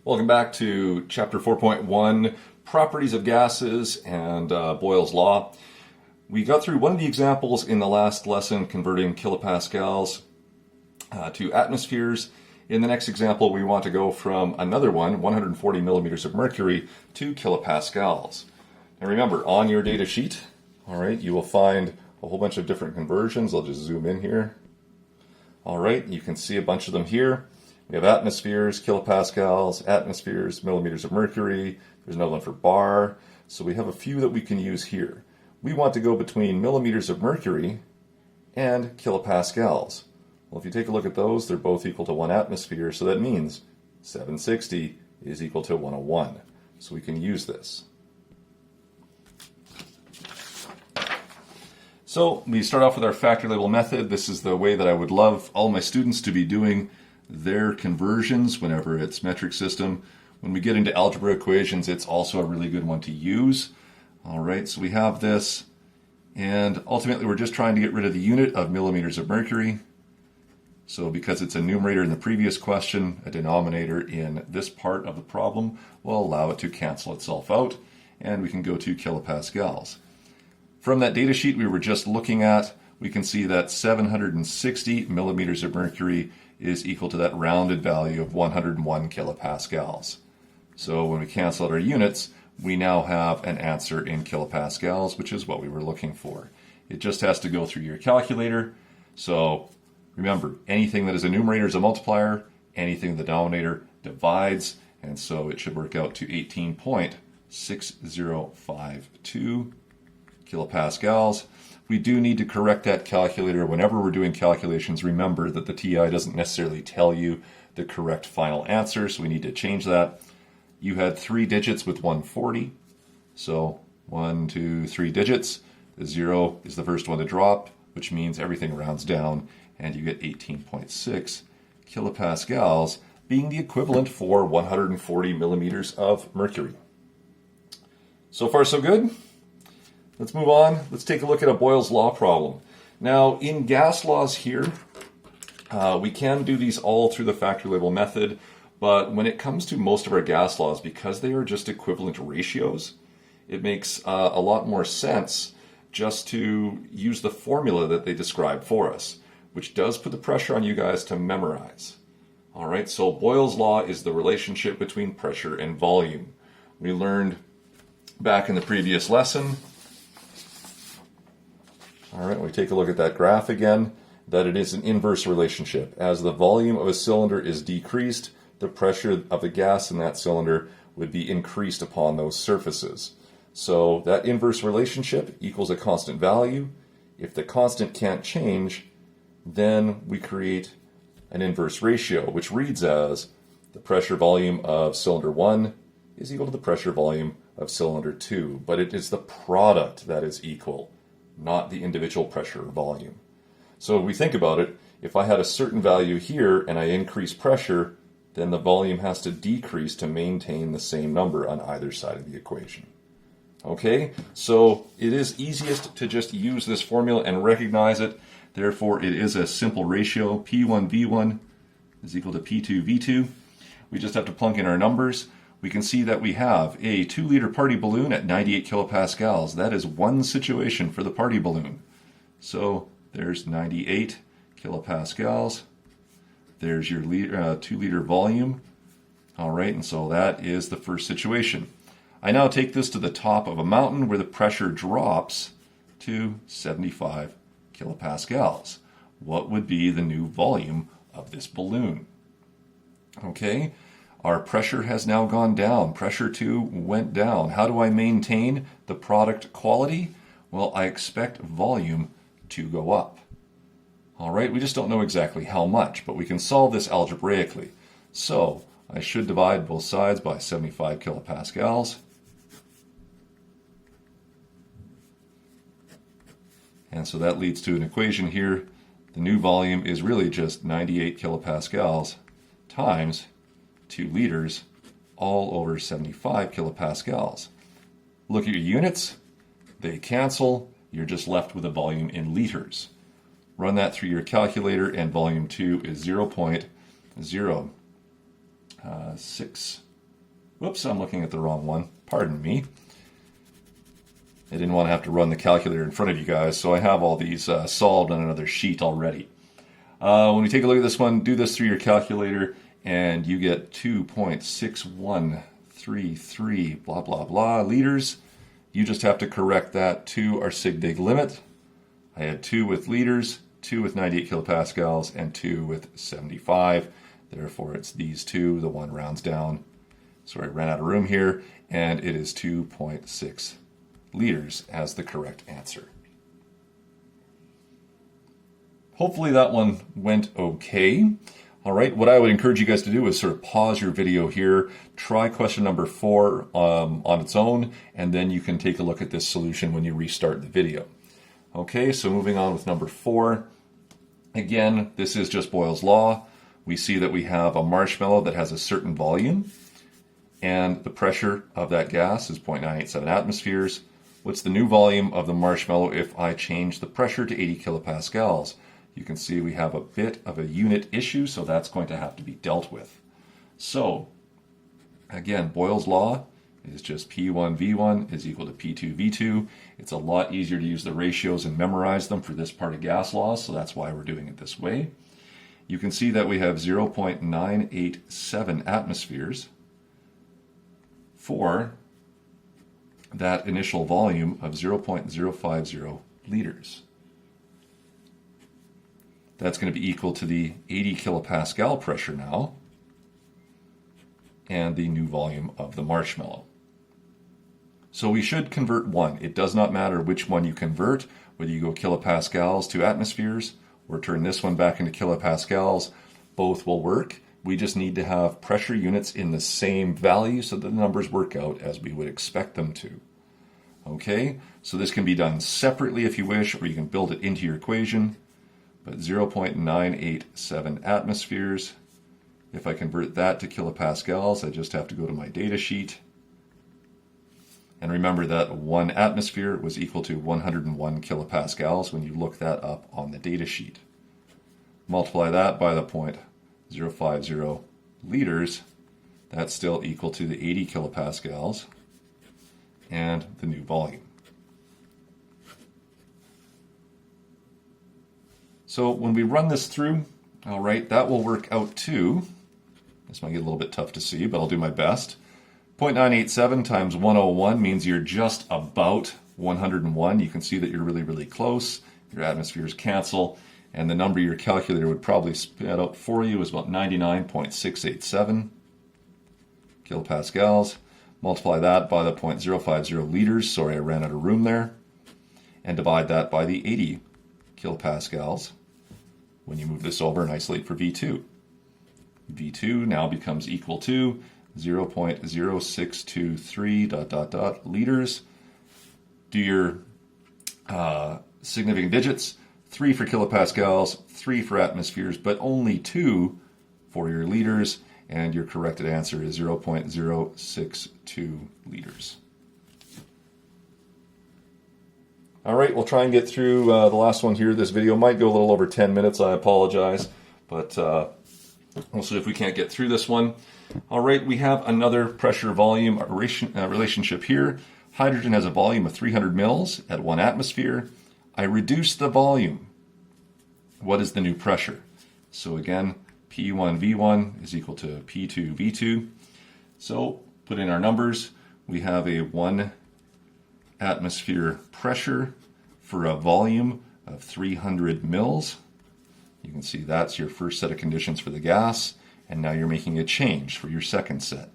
Welcome back to Chapter 4.1, Properties of Gases and Boyle's Law. We got through one of the examples in the last lesson, converting kilopascals to atmospheres. In the next example, we want to go from another one, 140 millimeters of mercury, to kilopascals. And remember, on your data sheet, all right, you will find a whole bunch of different conversions. I'll just zoom in here. All right, you can see a bunch of them here. We have atmospheres, kilopascals, atmospheres, millimeters of mercury. There's another one for bar. So we have a few that we can use here. We want to go between millimeters of mercury and kilopascals. Well, if you take a look at those, they're both equal to 1 atmosphere, so that means 760 is equal to 101. So we can use this. So we start off with our factor label method. This is the way that I would love all my students to be doing their conversions whenever it's metric system. When we get into algebra equations, it's also a really good one to use. All right, so we have this, and ultimately we're just trying to get rid of the unit of millimeters of mercury. So because it's a numerator in the previous question, a denominator in this part of the problem will allow it to cancel itself out, and we can go to kilopascals. From that data sheet we were just looking at, we can see that 760 millimeters of mercury is equal to that rounded value of 101 kilopascals. So when we cancel out our units, we now have an answer in kilopascals, which is what we were looking for. It just has to go through your calculator. So remember, anything that is a numerator is a multiplier, anything in the denominator divides, and so it should work out to 18.6052 kilopascals. We do need to correct that calculator. Whenever we're doing calculations, remember that the TI doesn't necessarily tell you the correct final answer, so we need to change that. You had 3 digits with 140, so 1, 2, 3 digits. The 0 is the first one to drop, which means everything rounds down, and you get 18.6 kilopascals, being the equivalent for 140 millimeters of mercury. So far, so good. Let's move on. Let's take a look at a Boyle's Law problem. Now, in gas laws here, we can do these all through the factor label method, but when it comes to most of our gas laws, because they are just equivalent ratios, it makes a lot more sense just to use the formula that they describe for us, which does put the pressure on you guys to memorize. All right, so Boyle's Law is the relationship between pressure and volume. We learned back in the previous lesson. All right, we take a look at that graph again, that it is an inverse relationship. As the volume of a cylinder is decreased, the pressure of the gas in that cylinder would be increased upon those surfaces. So that inverse relationship equals a constant value. If the constant can't change, then we create an inverse ratio, which reads as the pressure volume of cylinder 1 is equal to the pressure volume of cylinder 2. But it is the product that is equal, not the individual pressure or volume. So if we think about it, if I had a certain value here and I increase pressure, then the volume has to decrease to maintain the same number on either side of the equation. Okay, so it is easiest to just use this formula and recognize it. Therefore, it is a simple ratio. P1V1 is equal to P2V2. We just have to plunk in our numbers. We can see that we have a 2-liter party balloon at 98 kilopascals. That is one situation for the party balloon. So there's 98 kilopascals. There's your 2-liter volume. All right, and so that is the first situation. I now take this to the top of a mountain where the pressure drops to 75 kilopascals. What would be the new volume of this balloon? Okay. Our pressure has now gone down. Pressure 2 went down. How do I maintain the product quality? Well, I expect volume to go up. All right, we just don't know exactly how much, but we can solve this algebraically. So I should divide both sides by 75 kilopascals. And so that leads to an equation here. The new volume is really just 98 kilopascals times 2 liters, all over 75 kilopascals. Look at your units. They cancel. You're just left with a volume in liters. Run that through your calculator, and volume 2 is 0.06 Whoops, I'm looking at the wrong one. Pardon me. I didn't want to have to run the calculator in front of you guys, so I have all these solved on another sheet already. When we take a look at this one, do this through your calculator, and you get 2.6133 blah blah blah liters. You just have to correct that to our sig dig limit. I had 2 with liters, 2 with 98 kilopascals, and 2 with 75. Therefore, it's these two. The one rounds down. Sorry, I ran out of room here, and it is 2.6 liters as the correct answer. Hopefully that one went okay. All right, what I would encourage you guys to do is sort of pause your video here, try question number 4 on its own, and then you can take a look at this solution when you restart the video. Okay, so moving on with number 4. Again, this is just Boyle's law. We see that we have a marshmallow that has a certain volume, and the pressure of that gas is 0.987 atmospheres. What's the new volume of the marshmallow if I change the pressure to 80 kilopascals? You can see we have a bit of a unit issue, so that's going to have to be dealt with. So, again, Boyle's law is just P1V1 is equal to P2V2. It's a lot easier to use the ratios and memorize them for this part of gas laws, so that's why we're doing it this way. You can see that we have 0.987 atmospheres for that initial volume of 0.050 liters. That's going to be equal to the 80 kilopascal pressure now, and the new volume of the marshmallow. So we should convert one. It does not matter which one you convert, whether you go kilopascals to atmospheres or turn this one back into kilopascals, both will work. We just need to have pressure units in the same value so that the numbers work out as we would expect them to. Okay, so this can be done separately if you wish, or you can build it into your equation. But 0.987 atmospheres, if I convert that to kilopascals, I just have to go to my data sheet. And remember that 1 atmosphere was equal to 101 kilopascals when you look that up on the data sheet. Multiply that by the 0.050 liters, that's still equal to the 80 kilopascals and the new volume. So when we run this through, all right, that will work out to, this might get a little bit tough to see, but I'll do my best. 0.987 times 101 means you're just about 101. You can see that you're really, really close. Your atmospheres cancel, and the number your calculator would probably spit out for you is about 99.687 kilopascals. Multiply that by the 0.050 liters, sorry I ran out of room there, and divide that by the 80 kilopascals when you move this over and isolate for V2. V2 now becomes equal to 0.0623 ... liters. Do your significant digits, 3 for kilopascals, 3 for atmospheres, but only 2 for your liters, and your corrected answer is 0.062 liters. All right, we'll try and get through the last one here. This video might go a little over 10 minutes. I apologize, but we'll see if we can't get through this one. All right, we have another pressure-volume relationship here. Hydrogen has a volume of 300 mils at 1 atmosphere. I reduce the volume. What is the new pressure? So again, P1V1 is equal to P2V2. So put in our numbers. We have a 1 atmosphere pressure for a volume of 300 mils. You can see that's your first set of conditions for the gas, and now you're making a change for your second set.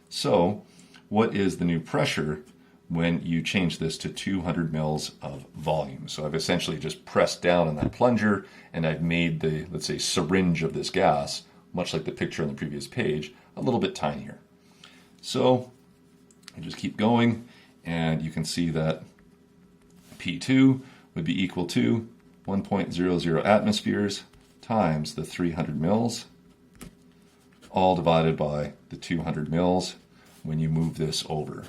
So what is the new pressure when you change this to 200 mils of volume? So I've essentially just pressed down on that plunger, and I've made the, let's say, syringe of this gas, much like the picture on the previous page, a little bit tinier. So I just keep going, and you can see that P2 would be equal to 1.00 atmospheres times the 300 mils, all divided by the 200 mils when you move this over.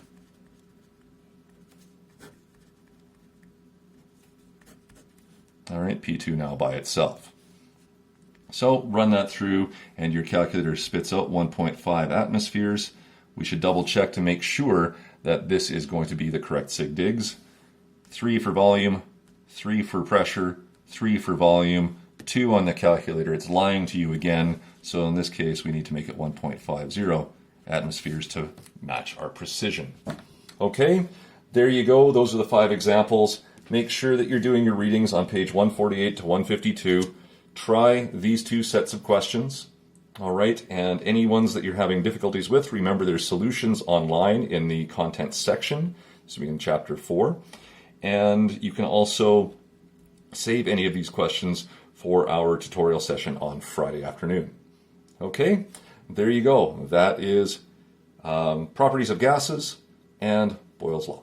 All right, P2 now by itself. So run that through, and your calculator spits out 1.5 atmospheres, we should double check to make sure that this is going to be the correct sig digs. 3 for volume, 3 for pressure, 3 for volume, 2 on the calculator. It's lying to you again, so in this case we need to make it 1.50 atmospheres to match our precision. Okay, there you go. Those are the 5 examples. Make sure that you're doing your readings on page 148 to 152. Try these 2 sets of questions. All right, and any ones that you're having difficulties with, remember there's solutions online in the content section. This will be in chapter 4. And you can also save any of these questions for our tutorial session on Friday afternoon. Okay, there you go. That is properties of gases and Boyle's Law.